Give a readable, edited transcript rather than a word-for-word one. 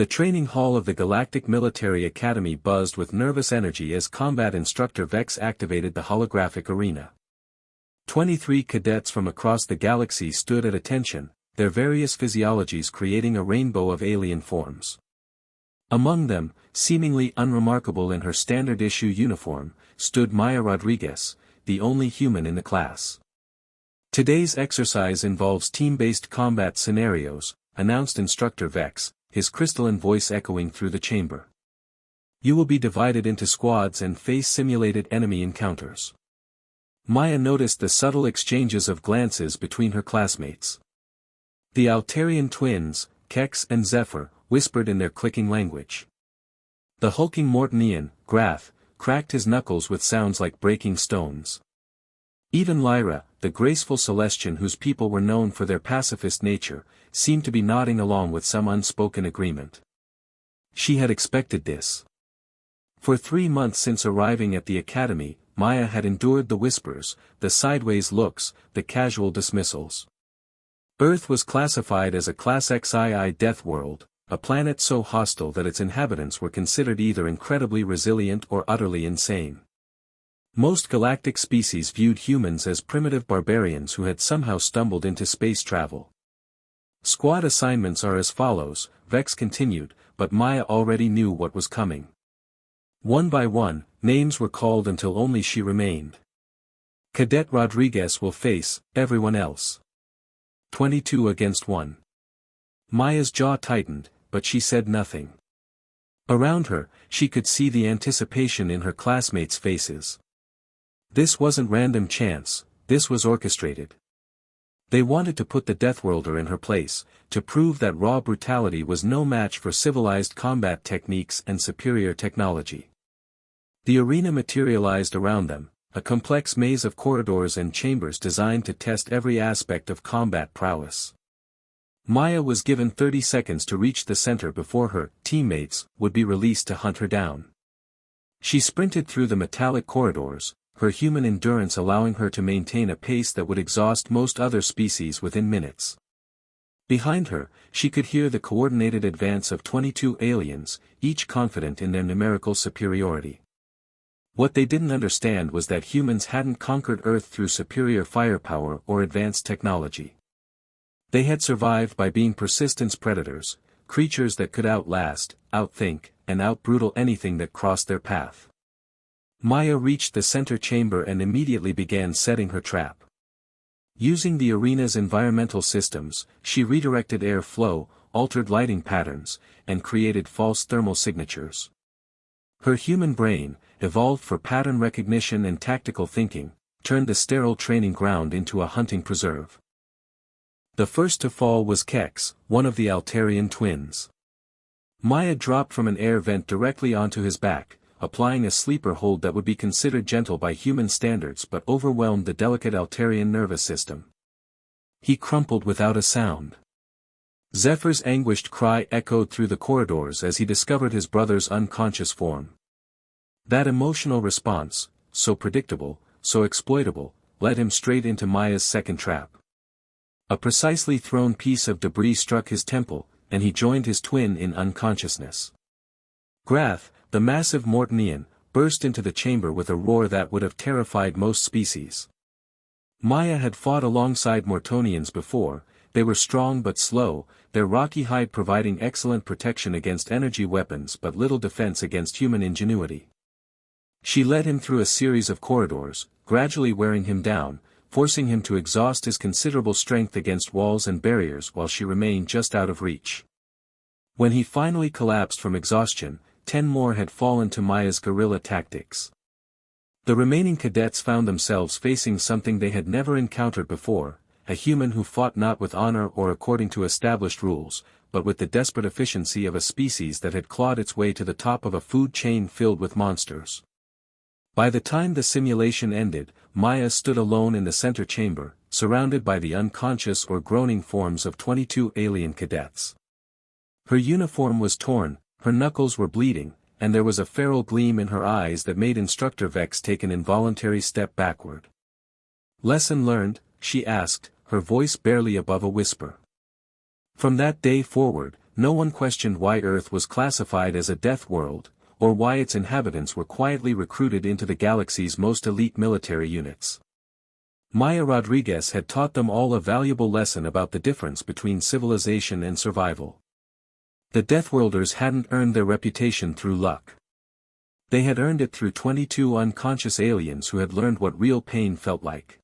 The training hall of the Galactic Military Academy buzzed with nervous energy as Combat Instructor Vex activated the holographic arena. 23 cadets from across the galaxy stood at attention, their various physiologies creating a rainbow of alien forms. Among them, seemingly unremarkable in her standard-issue uniform, stood Maya Rodriguez, the only human in the class. Today's exercise involves team-based combat scenarios, announced Instructor Vex, his crystalline voice echoing through the chamber. You will be divided into squads and face simulated enemy encounters. Maya noticed the subtle exchanges of glances between her classmates. The Altarian twins, Kex and Zephyr, whispered in their clicking language. The hulking Mortonian, Grath, cracked his knuckles with sounds like breaking stones. Even Lyra, the graceful Celestian whose people were known for their pacifist nature, seemed to be nodding along with some unspoken agreement. She had expected this. For 3 months since arriving at the academy, Maya had endured the whispers, the sideways looks, the casual dismissals. Earth was classified as a Class XII death world, a planet so hostile that its inhabitants were considered either incredibly resilient or utterly insane. Most galactic species viewed humans as primitive barbarians who had somehow stumbled into space travel. Squad assignments are as follows, Vex continued, but Maya already knew what was coming. One by one, names were called until only she remained. Cadet Rodriguez will face everyone else. 22 against 1. Maya's jaw tightened, but she said nothing. Around her, she could see the anticipation in her classmates' faces. This wasn't random chance, this was orchestrated. They wanted to put the Deathworlder in her place, to prove that raw brutality was no match for civilized combat techniques and superior technology. The arena materialized around them, a complex maze of corridors and chambers designed to test every aspect of combat prowess. Maya was given 30 seconds to reach the center before her teammates would be released to hunt her down. She sprinted through the metallic corridors, her human endurance allowing her to maintain a pace that would exhaust most other species within minutes. Behind her, she could hear the coordinated advance of 22 aliens, each confident in their numerical superiority. What they didn't understand was that humans hadn't conquered Earth through superior firepower or advanced technology. They had survived by being persistence predators, creatures that could outlast, outthink, and outbrutal anything that crossed their path. Maya reached the center chamber and immediately began setting her trap. Using the arena's environmental systems, she redirected air flow, altered lighting patterns, and created false thermal signatures. Her human brain, evolved for pattern recognition and tactical thinking, turned the sterile training ground into a hunting preserve. The first to fall was Kex, one of the Altarian twins. Maya dropped from an air vent directly onto his back, applying a sleeper hold that would be considered gentle by human standards but overwhelmed the delicate Altarian nervous system. He crumpled without a sound. Zephyr's anguished cry echoed through the corridors as he discovered his brother's unconscious form. That emotional response, so predictable, so exploitable, led him straight into Maya's second trap. A precisely thrown piece of debris struck his temple, and he joined his twin in unconsciousness. Grath, the massive Mortonian, burst into the chamber with a roar that would have terrified most species. Maya had fought alongside Mortonians before, they were strong but slow, their rocky hide providing excellent protection against energy weapons but little defense against human ingenuity. She led him through a series of corridors, gradually wearing him down, forcing him to exhaust his considerable strength against walls and barriers while she remained just out of reach. When he finally collapsed from exhaustion, 10 more had fallen to Maya's guerrilla tactics. The remaining cadets found themselves facing something they had never encountered before, a human who fought not with honor or according to established rules, but with the desperate efficiency of a species that had clawed its way to the top of a food chain filled with monsters. By the time the simulation ended, Maya stood alone in the center chamber, surrounded by the unconscious or groaning forms of 22 alien cadets. Her uniform was torn, her knuckles were bleeding, and there was a feral gleam in her eyes that made Instructor Vex take an involuntary step backward. "Lesson learned?" she asked, her voice barely above a whisper. From that day forward, No one questioned why Earth was classified as a death world, or why its inhabitants were quietly recruited into the galaxy's most elite military units. Maya Rodriguez had taught them all a valuable lesson about the difference between civilization and survival. The Deathworlders hadn't earned their reputation through luck. They had earned it through 22 unconscious aliens who had learned what real pain felt like.